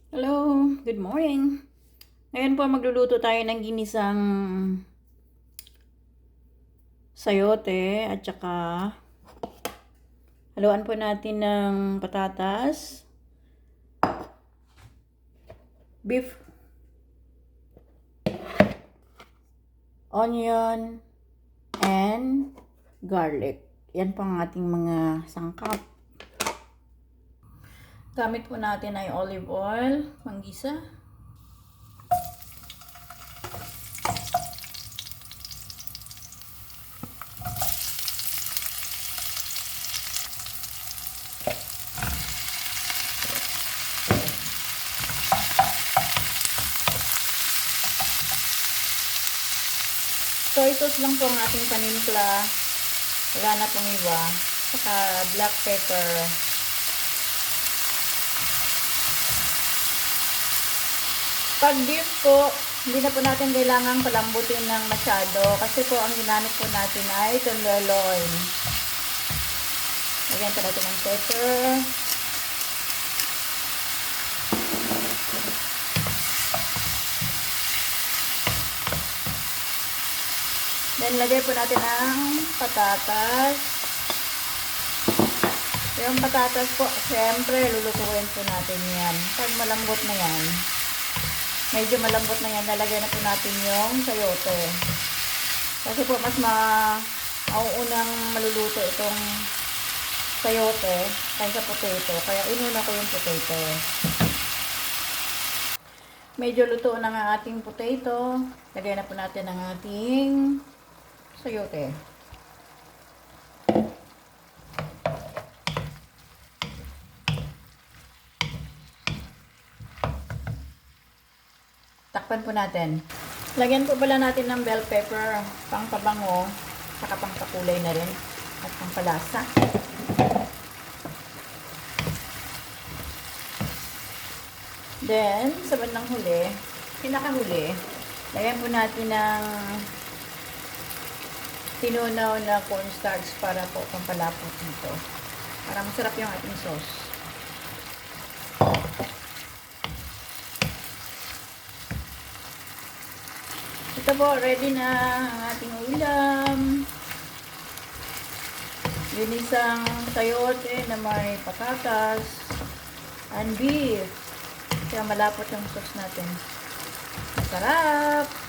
Hello, good morning. Ngayon po magluluto tayo ng ginisang sayote at saka haluan po natin ng patatas, beef, onion, and garlic. Yan po ang ating mga sangkap. Gamit po natin ay olive oil, panggisa. Soy sauce lang po ang ating panimpla. Wala na pong iba. Saka black pepper. Pag beef po, hindi na po natin kailangang palambutin ng masyado kasi po ang ginamit po natin ay tenderloin. Lagyan po natin ng pepper. Then lagay po natin ang patatas. Yung patatas po, syempre lulutuin po natin yan. Pag malambot na yan, medyo malambot na yan, nalagay na po natin yung sayote. Kasi po mas mauunang maluluto itong sayote kaysa potato. Kaya inuna ko yung potato. Medyo luto na ang ating potato. Lagay na po natin ang ating sayote. Takpan po natin. Lagyan po pala natin ng bell pepper, pang pabango, saka pang pakulay na rin, at pang palasa. Then, sa bandang huli, pinakahuli, lagyan po natin ng tinunaw na cornstarch para po pampalapot nito. Para masarap yung ating sauce. Ito po, ready na ang ating ulam. Ginisang sayote na may patatas and beef. Kaya malapot yung sauce natin. Masarap!